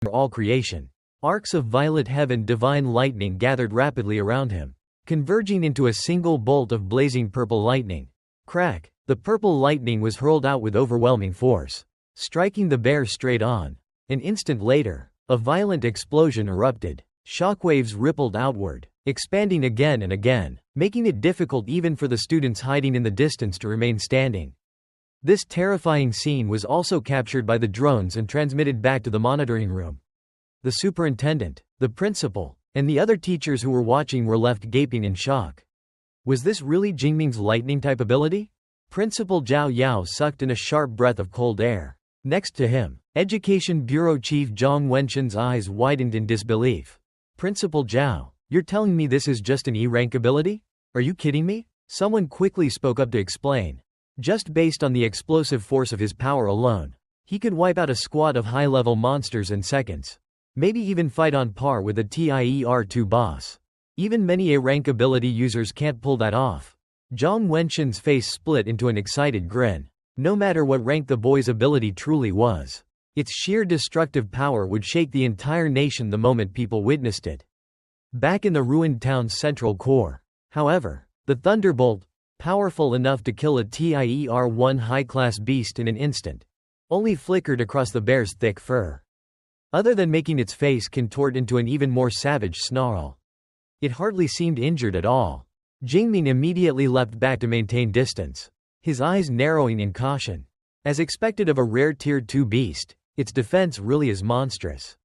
all creation. Arcs of violet heaven divine lightning gathered rapidly around him, converging into a single bolt of blazing purple lightning. Crack! The purple lightning was hurled out with overwhelming force, striking the bear straight on. An instant later, a violent explosion erupted. Shockwaves rippled outward, expanding again and again, making it difficult even for the students hiding in the distance to remain standing. This terrifying scene was also captured by the drones and transmitted back to the monitoring room. The superintendent, the principal, and the other teachers who were watching were left gaping in shock. Was this really Jingming's lightning-type ability? Principal Zhao Yao sucked in a sharp breath of cold air. Next to him, Education Bureau Chief Zhang Wenshen's eyes widened in disbelief. Principal Zhao, you're telling me this is just an E-rank ability? Are you kidding me? Someone quickly spoke up to explain. Just based on the explosive force of his power alone, he could wipe out a squad of high-level monsters in seconds. Maybe even fight on par with a Tier-2 boss. Even many A-rank ability users can't pull that off. Zhang Wenshen's face split into an excited grin. No matter what rank the boy's ability truly was, its sheer destructive power would shake the entire nation the moment people witnessed it. Back in the ruined town's central core, however, the Thunderbolt, powerful enough to kill a Tier-1 high-class beast in an instant, only flickered across the bear's thick fur. Other than making its face contort into an even more savage snarl, it hardly seemed injured at all. Jingming immediately leapt back to maintain distance, his eyes narrowing in caution. As expected of a rare Tier 2 beast, its defense really is monstrous.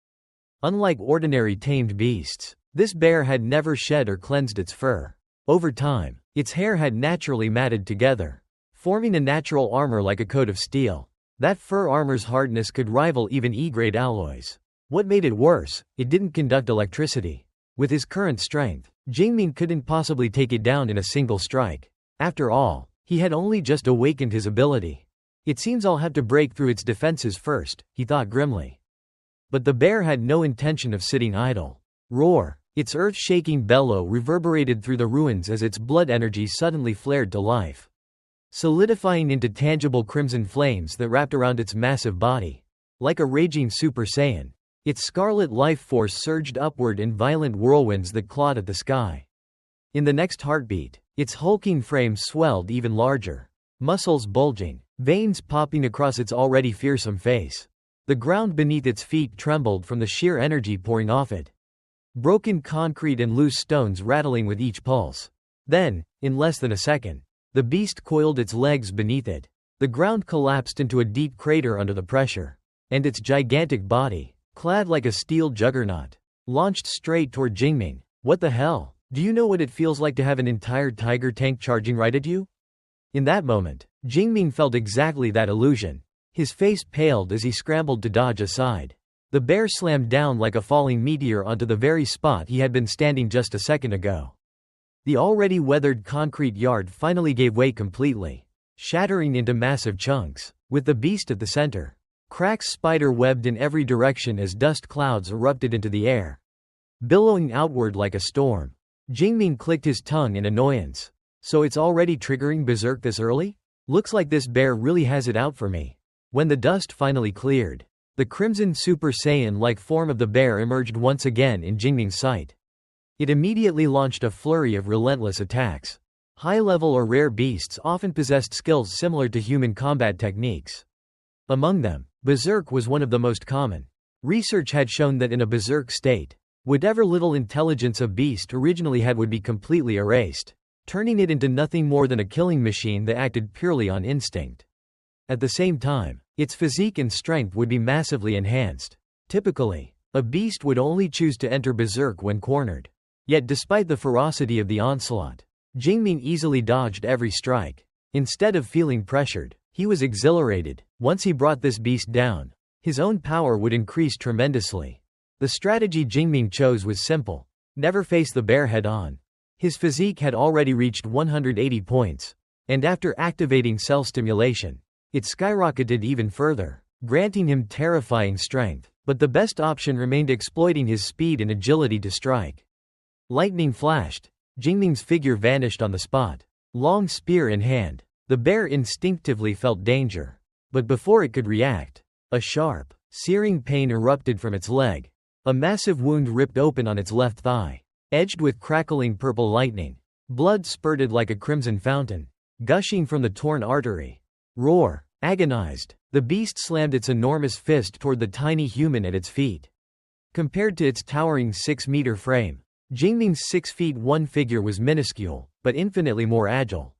Unlike ordinary tamed beasts, this bear had never shed or cleansed its fur. Over time, its hair had naturally matted together, forming a natural armor like a coat of steel. That fur armor's hardness could rival even E-grade alloys. What made it worse, it didn't conduct electricity. With his current strength, Jingming couldn't possibly take it down in a single strike. After all, he had only just awakened his ability. It seems I'll have to break through its defenses first, he thought grimly. But the bear had no intention of sitting idle. Roar! Its earth-shaking bellow reverberated through the ruins as its blood energy suddenly flared to life, solidifying into tangible crimson flames that wrapped around its massive body. Like a raging Super Saiyan, its scarlet life force surged upward in violent whirlwinds that clawed at the sky. In the next heartbeat, its hulking frame swelled even larger, muscles bulging, veins popping across its already fearsome face. The ground beneath its feet trembled from the sheer energy pouring off it. Broken concrete and loose stones rattling with each pulse. Then, in less than a second, the beast coiled its legs beneath it. The ground collapsed into a deep crater under the pressure, and its gigantic body, clad like a steel juggernaut, launched straight toward Jingming. What the hell? Do you know what it feels like to have an entire tiger tank charging right at you? In that moment, Jingming felt exactly that illusion. His face paled as he scrambled to dodge aside. The bear slammed down like a falling meteor onto the very spot he had been standing just a second ago. The already weathered concrete yard finally gave way completely, shattering into massive chunks, with the beast at the center. Cracks spider-webbed in every direction as dust clouds erupted into the air, billowing outward like a storm. Jingming clicked his tongue in annoyance. So it's already triggering Berserk this early? Looks like this bear really has it out for me. When the dust finally cleared, the crimson Super Saiyan-like form of the bear emerged once again in Jingming's sight. It immediately launched a flurry of relentless attacks. High-level or rare beasts often possessed skills similar to human combat techniques. Among them, Berserk was one of the most common. Research had shown that in a Berserk state, whatever little intelligence a beast originally had would be completely erased, turning it into nothing more than a killing machine that acted purely on instinct. At the same time, its physique and strength would be massively enhanced. Typically, a beast would only choose to enter Berserk when cornered. Yet despite the ferocity of the onslaught, Jingming easily dodged every strike. Instead of feeling pressured, he was exhilarated. Once he brought this beast down, his own power would increase tremendously. The strategy Jingming chose was simple. Never face the bear head-on. His physique had already reached 180 points, and after activating cell stimulation, it skyrocketed even further, granting him terrifying strength. But the best option remained exploiting his speed and agility to strike. Lightning flashed. Jingming's figure vanished on the spot, long spear in hand. The bear instinctively felt danger. But before it could react, a sharp, Searing pain erupted from its leg. A massive wound ripped open on its left thigh, edged with crackling purple lightning. Blood spurted like a crimson fountain, gushing from the torn artery. Roar! Agonized, the beast slammed its enormous fist toward the tiny human at its feet. Compared to its towering 6-meter frame, Jingming's 6 feet 1 figure was minuscule, but infinitely more agile.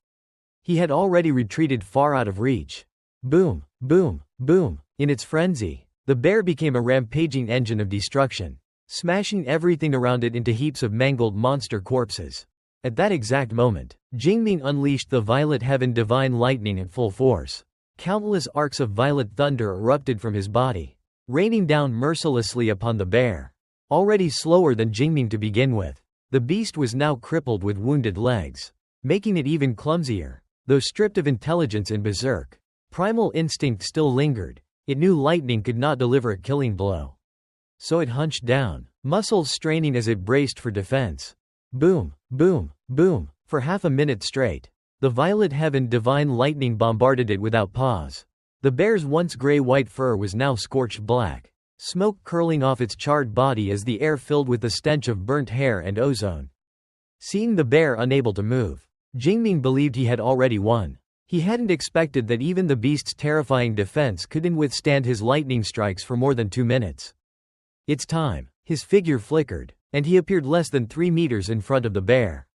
He had already retreated far out of reach. Boom, boom, boom. In its frenzy, the bear became a rampaging engine of destruction, smashing everything around it into heaps of mangled monster corpses. At that exact moment, Jingming unleashed the Violet Heaven Divine Lightning at full force. Countless arcs of violet thunder erupted from his body, raining down mercilessly upon the bear. Already slower than Jingming to begin with, the beast was now crippled with wounded legs, making it even clumsier. Though stripped of intelligence and berserk, primal instinct still lingered. It knew lightning could not deliver a killing blow. So it hunched down, muscles straining as it braced for defense. Boom, boom, boom. For half a minute straight, the Violet Heaven Divine Lightning bombarded it without pause. The bear's once gray-white fur was now scorched black, smoke curling off its charred body as the air filled with the stench of burnt hair and ozone. Seeing the bear unable to move, Jingming believed he had already won. He hadn't expected that even the beast's terrifying defense couldn't withstand his lightning strikes for more than 2 minutes. It's time. His figure flickered, and he appeared less than 3 meters in front of the bear,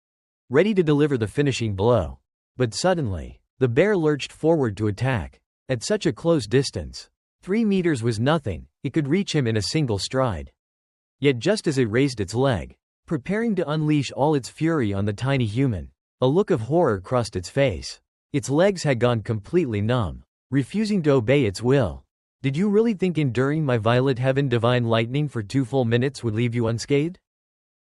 ready to deliver the finishing blow. But suddenly, the bear lurched forward to attack. At such a close distance, 3 meters was nothing. It could reach him in a single stride. Yet just as it raised its leg, preparing to unleash all its fury on the tiny human, a look of horror crossed its face. Its legs had gone completely numb, refusing to obey its will. Did you really think enduring my Violet Heaven Divine Lightning for 2 full minutes would leave you unscathed?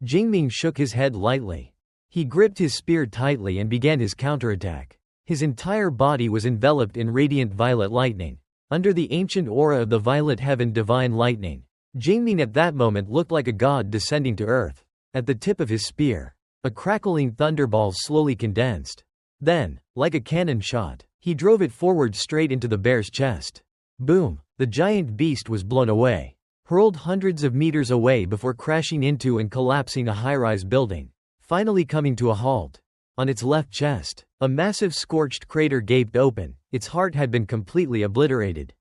Jingming shook his head lightly. He gripped his spear tightly and began his counterattack. His entire body was enveloped in radiant violet lightning. Under the ancient aura of the Violet Heaven Divine Lightning, Jingming at that moment looked like a god descending to earth. At the tip of his spear, a crackling thunderball slowly condensed. Then, like a cannon shot, he drove it forward straight into the bear's chest. Boom! The giant beast was blown away, hurled hundreds of meters away before crashing into and collapsing a high-rise building, finally coming to a halt. On its left chest, a massive scorched crater gaped open. Its heart had been completely obliterated,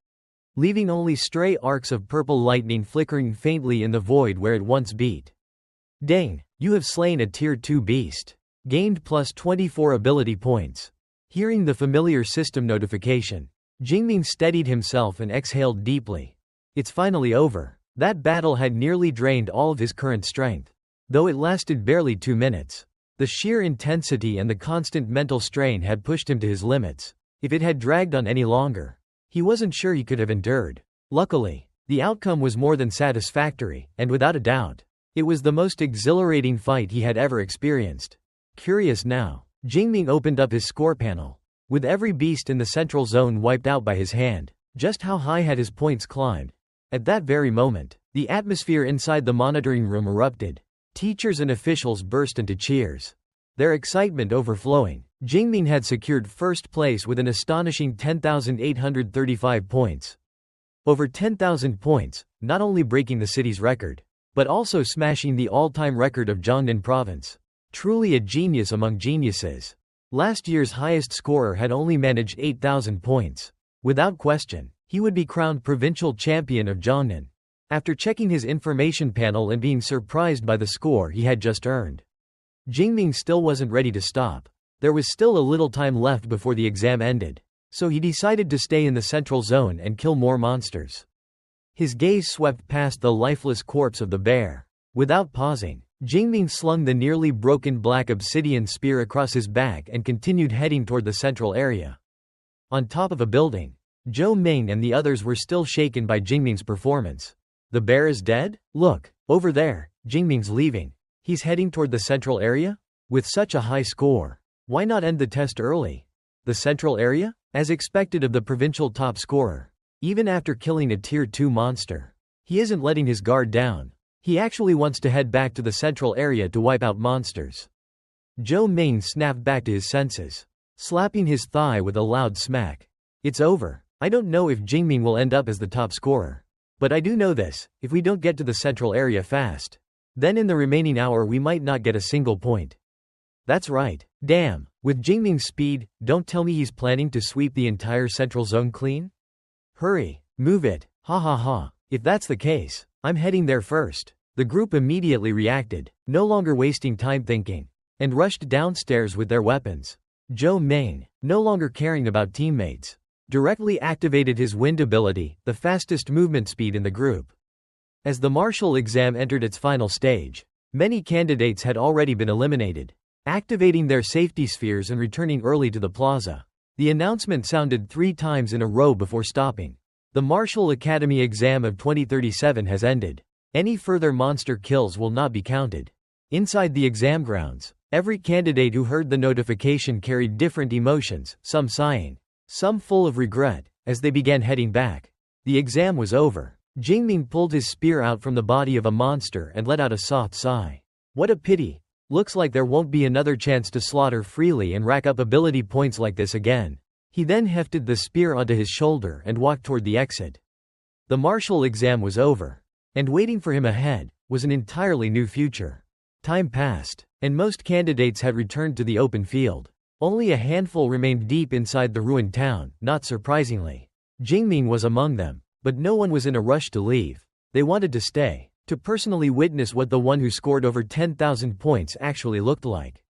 leaving only stray arcs of purple lightning flickering faintly in the void where it once beat. Dang, you have slain a Tier 2 beast. Gained plus 24 ability points. Hearing the familiar system notification, Jingming steadied himself and exhaled deeply. It's finally over. That battle had nearly drained all of his current strength, though it lasted barely 2 minutes. The sheer intensity and the constant mental strain had pushed him to his limits. If it had dragged on any longer, he wasn't sure he could have endured. Luckily, the outcome was more than satisfactory, and without a doubt, it was the most exhilarating fight he had ever experienced. Curious now, Jingming opened up his score panel. With every beast in the central zone wiped out by his hand, just how high had his points climbed? At that very moment, the atmosphere inside the monitoring room erupted. Teachers and officials burst into cheers, their excitement overflowing. Jingming had secured first place with an astonishing 10,835 points. Over 10,000 points, not only breaking the city's record, but also smashing the all-time record of Jiangnan province. Truly a genius among geniuses. Last year's highest scorer had only managed 8,000 points. Without question, he would be crowned provincial champion of Jiangnan. After checking his information panel and being surprised by the score he had just earned, Jingming still wasn't ready to stop. There was still a little time left before the exam ended, so he decided to stay in the central zone and kill more monsters. His gaze swept past the lifeless corpse of the bear. Without pausing, Jingming slung the nearly broken black obsidian spear across his back and continued heading toward the central area. On top of a building, Zhou Ming and the others were still shaken by Jingming's performance. The bear is dead? Look, over there, Jingming's leaving. He's heading toward the central area? With such a high score, why not end the test early? The central area? As expected of the provincial top scorer. Even after killing a Tier 2 monster, he isn't letting his guard down. He actually wants to head back to the central area to wipe out monsters. Zhou Ming snapped back to his senses, slapping his thigh with a loud smack. It's over. I don't know if Jingming will end up as the top scorer, But I do know this, if we don't get to the central area fast, then in the remaining hour we might not get a single point. That's right. Damn, with Jingming's speed, don't tell me he's planning to sweep the entire central zone clean? Hurry, move it, ha ha ha. If that's the case, I'm heading there first. The group immediately reacted, no longer wasting time thinking, and rushed downstairs with their weapons. Zhou Ming, no longer caring about teammates, directly activated his wind ability, the fastest movement speed in the group. As the martial exam entered its final stage, many candidates had already been eliminated, activating their safety spheres and returning early to the plaza. The announcement sounded 3 times in a row before stopping. The Martial Academy exam of 2037 has ended. Any further monster kills will not be counted. Inside the exam grounds, every candidate who heard the notification carried different emotions, some sighing, some full of regret, as they began heading back. The exam was over. Jingming pulled his spear out from the body of a monster and let out a soft sigh. What a pity. Looks like there won't be another chance to slaughter freely and rack up ability points like this again. He then hefted the spear onto his shoulder and walked toward the exit. The martial exam was over, and waiting for him ahead was an entirely new future. Time passed, and most candidates had returned to the open field. Only a handful remained deep inside the ruined town, not surprisingly. Jingming was among them, but no one was in a rush to leave. They wanted to stay, to personally witness what the one who scored over 10,000 points actually looked like.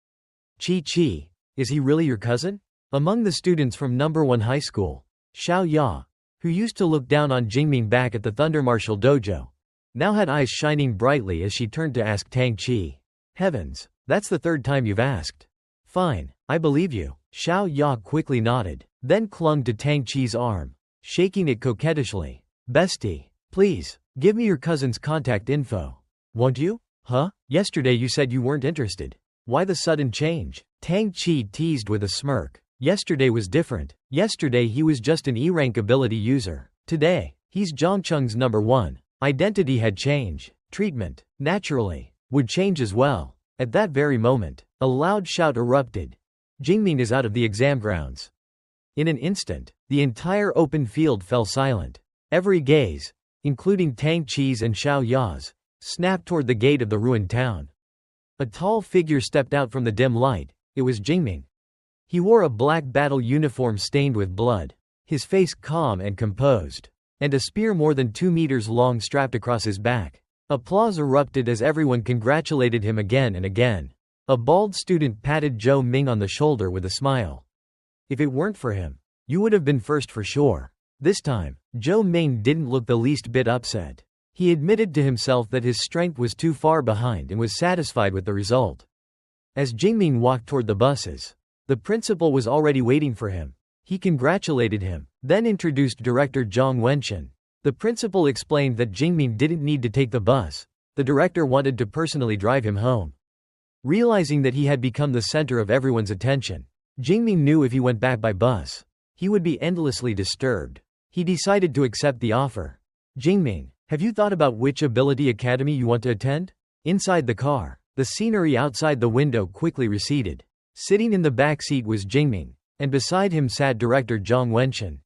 Chi, is he really your cousin? Among the students from number 1 high school, Xiao Ya, who used to look down on Jingming back at the Thunder Martial Dojo, now had eyes shining brightly as she turned to ask Tang Chi. Heavens, that's the 3rd time you've asked. Fine, I believe you. Xiao Ya quickly nodded, then clung to Tang Chi's arm, shaking it coquettishly. Bestie, please, give me your cousin's contact info. Won't you? Huh? Yesterday you said you weren't interested. Why the sudden change? Tang Chi teased with a smirk. Yesterday was different. Yesterday he was just an E-rank ability user. Today, he's Zhongcheng's number 1. Identity had changed. Treatment, naturally, would change as well. At that very moment, a loud shout erupted. Jingming is out of the exam grounds. In an instant, the entire open field fell silent. Every gaze, including Tang Chi's and Xiao Ya's, snapped toward the gate of the ruined town. A tall figure stepped out from the dim light. It was Jingming. He wore a black battle uniform stained with blood, his face calm and composed, and a spear more than 2 meters long strapped across his back. Applause erupted as everyone congratulated him again and again. A bald student patted Zhou Ming on the shoulder with a smile. If it weren't for him, you would have been first for sure. This time, Zhou Ming didn't look the least bit upset. He admitted to himself that his strength was too far behind and was satisfied with the result. As Jingming walked toward the buses, the principal was already waiting for him. He congratulated him, then introduced Director Zhang Wenshan. The principal explained that Jingming didn't need to take the bus. The director wanted to personally drive him home. Realizing that he had become the center of everyone's attention, Jingming knew if he went back by bus, he would be endlessly disturbed. He decided to accept the offer. Jingming, have you thought about which ability academy you want to attend? Inside the car, the scenery outside the window quickly receded. Sitting in the back seat was Jingming, and beside him sat Director Zhang Wenshan.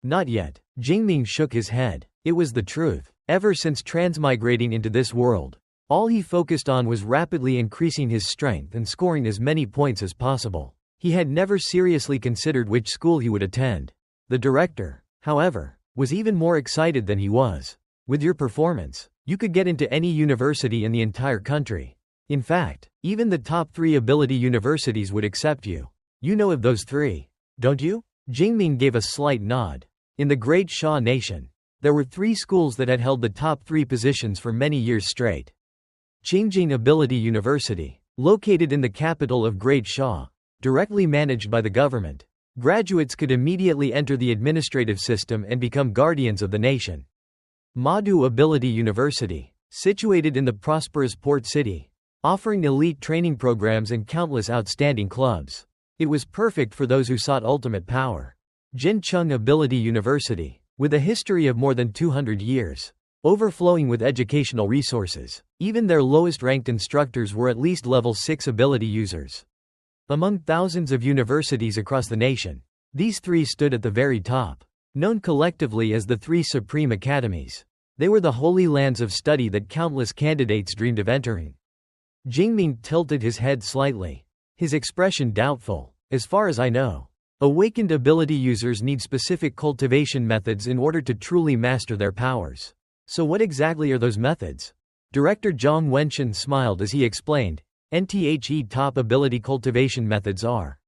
Not yet. Jingming shook his head. It was the truth. Ever since transmigrating into this world, all he focused on was rapidly increasing his strength and scoring as many points as possible. He had never seriously considered which school he would attend. The director, however, was even more excited than he was. With your performance, you could get into any university in the entire country. In fact, even the top 3 ability universities would accept you. You know of those 3, don't you? Jingming gave a slight nod. In the Great Sha Nation, there were 3 schools that had held the top 3 positions for many years straight. Qingjing Ability University, located in the capital of Great Sha, directly managed by the government. Graduates could immediately enter the administrative system and become guardians of the nation. Madu Ability University, situated in the prosperous port city, offering elite training programs and countless outstanding clubs. It was perfect for those who sought ultimate power. Jincheng Ability University, with a history of more than 200 years, overflowing with educational resources. Even their lowest-ranked instructors were at least level 6 ability users. Among thousands of universities across the nation, these 3 stood at the very top, known collectively as the 3 Supreme Academies. They were the holy lands of study that countless candidates dreamed of entering. Jingming tilted his head slightly, his expression doubtful. As far as I know, awakened ability users need specific cultivation methods in order to truly master their powers. So what exactly are those methods? Director Zhang Wenxian smiled as he explained. NTHE top ability cultivation methods are,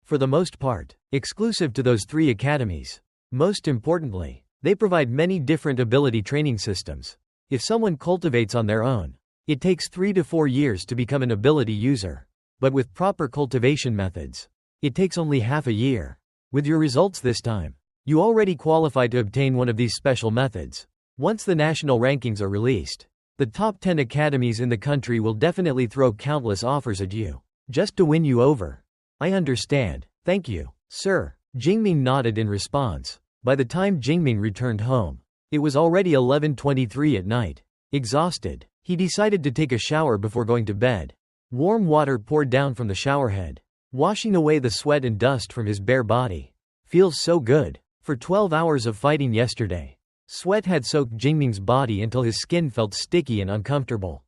for the most part, exclusive to those 3 academies. Most importantly, they provide many different ability training systems. If someone cultivates on their own, it takes 3 to 4 years to become an ability user. But with proper cultivation methods, it takes only half a year. With your results this time, you already qualify to obtain one of these special methods. Once the national rankings are released, the top 10 academies in the country will definitely throw countless offers at you, just to win you over. I understand, thank you, sir. Jingming nodded in response. By the time Jingming returned home, it was already 11:23 at night. Exhausted, he decided to take a shower before going to bed. Warm water poured down from the showerhead, washing away the sweat and dust from his bare body. Feels so good. For 12 hours of fighting yesterday, sweat had soaked Jingming's body until his skin felt sticky and uncomfortable.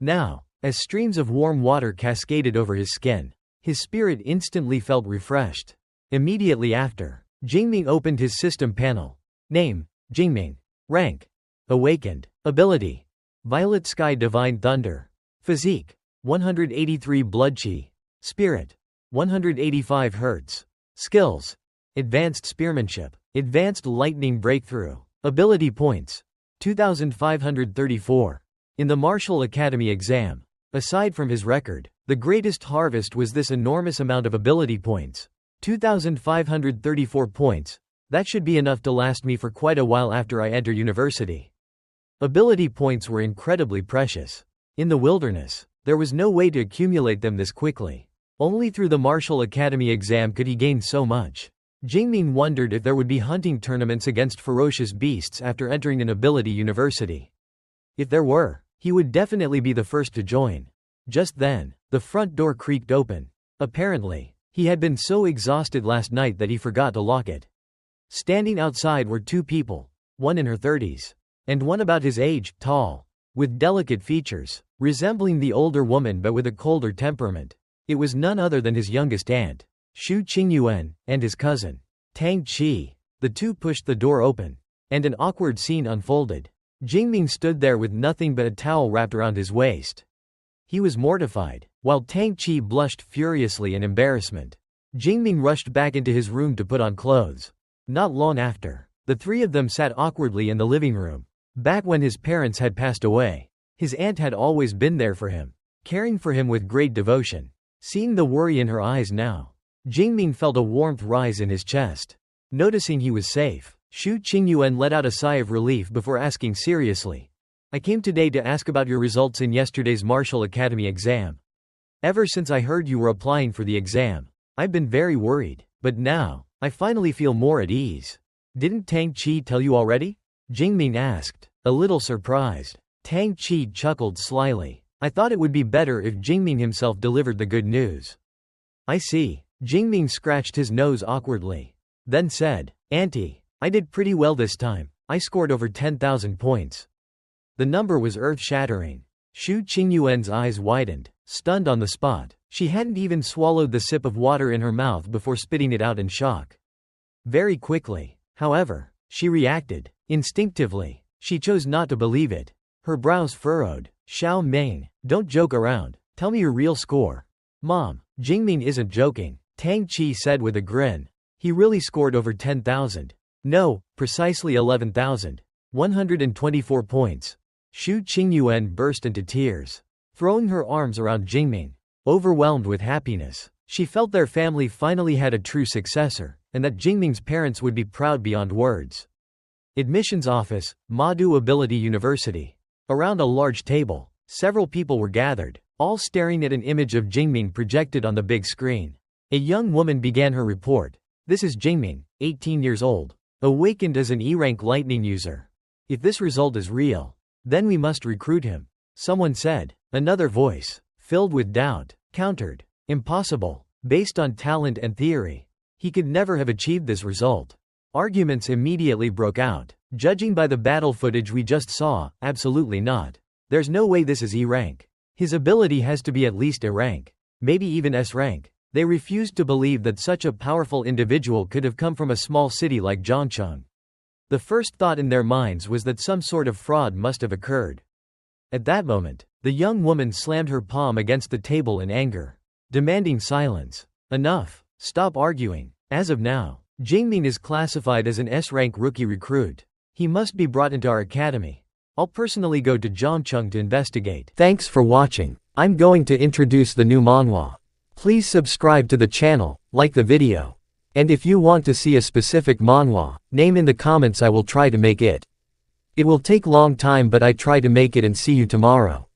Now, as streams of warm water cascaded over his skin, his spirit instantly felt refreshed. Immediately after, Jingming opened his system panel. Name, Jingming. Rank, Awakened. Ability, Violet Sky Divine Thunder. Physique, 183 blood chi. Spirit, 185 Hz. Skills, Advanced Spearmanship, Advanced Lightning Breakthrough. Ability points, 2,534. In the Martial Academy exam, aside from his record, the greatest harvest was this enormous amount of ability points. 2,534 points. That should be enough to last me for quite a while after I enter university. Ability points were incredibly precious. In the wilderness, there was no way to accumulate them this quickly. Only through the Martial Academy exam could he gain so much. Jingming wondered if there would be hunting tournaments against ferocious beasts after entering an ability university. If there were, he would definitely be the first to join. Just then, the front door creaked open. Apparently, he had been so exhausted last night that he forgot to lock it. Standing outside were 2 people, one in her 30s, and one about his age, tall, with delicate features, resembling the older woman but with a colder temperament. It was none other than his youngest aunt, Xu Qingyuan, and his cousin, Tang Qi. The 2 pushed the door open, and an awkward scene unfolded. Jingming stood there with nothing but a towel wrapped around his waist. He was mortified, while Tang Qi blushed furiously in embarrassment. Jingming rushed back into his room to put on clothes. Not long after, the 3 of them sat awkwardly in the living room. Back when his parents had passed away, his aunt had always been there for him, caring for him with great devotion. Seeing the worry in her eyes now, Jingming felt a warmth rise in his chest. Noticing he was safe, Xu Qingyuan let out a sigh of relief before asking seriously, I came today to ask about your results in yesterday's Martial Academy exam. Ever since I heard you were applying for the exam, I've been very worried, but now, I finally feel more at ease. Didn't Tang Qi tell you already? Jingming asked, a little surprised. Tang Qi chuckled slyly. I thought it would be better if Jingming himself delivered the good news. I see. Jingming scratched his nose awkwardly. Then said, Auntie, I did pretty well this time. I scored over 10,000 points. The number was earth-shattering. Xu Qingyuan's eyes widened, stunned on the spot. She hadn't even swallowed the sip of water in her mouth before spitting it out in shock. Very quickly, however, she reacted. Instinctively, she chose not to believe it. Her brows furrowed. Xiao Ming, don't joke around. Tell me your real score. Mom, Jingming isn't joking, Tang Qi said with a grin. He really scored over 10,000. No, precisely 11,124 points. Xu Qingyuan burst into tears, throwing her arms around Jingming. Overwhelmed with happiness, she felt their family finally had a true successor, and that Jingming's parents would be proud beyond words. Admissions office, Madu Ability University. Around a large table, several people were gathered, all staring at an image of Jingming projected on the big screen. A young woman began her report. This is Jingming, 18 years old, awakened as an E-rank lightning user. If this result is real, then we must recruit him, someone said. Another voice, filled with doubt, countered. Impossible. Based on talent and theory, he could never have achieved this result. Arguments immediately broke out. Judging by the battle footage we just saw, absolutely not. There's no way this is E rank. His ability has to be at least A rank. Maybe even S rank. They refused to believe that such a powerful individual could have come from a small city like Zhangcheng. The first thought in their minds was that some sort of fraud must have occurred. At that moment, the young woman slammed her palm against the table in anger, demanding silence. Enough. Stop arguing. As of now, Jingming is classified as an S-rank rookie recruit. He must be brought into our academy. I'll personally go to Zhangcheng to investigate. Thanks for watching. I'm going to introduce the new manhwa. Please subscribe to the channel, like the video. And if you want to see a specific manhwa, name in the comments, I will try to make it. It will take long time, but I try to make it, and see you tomorrow.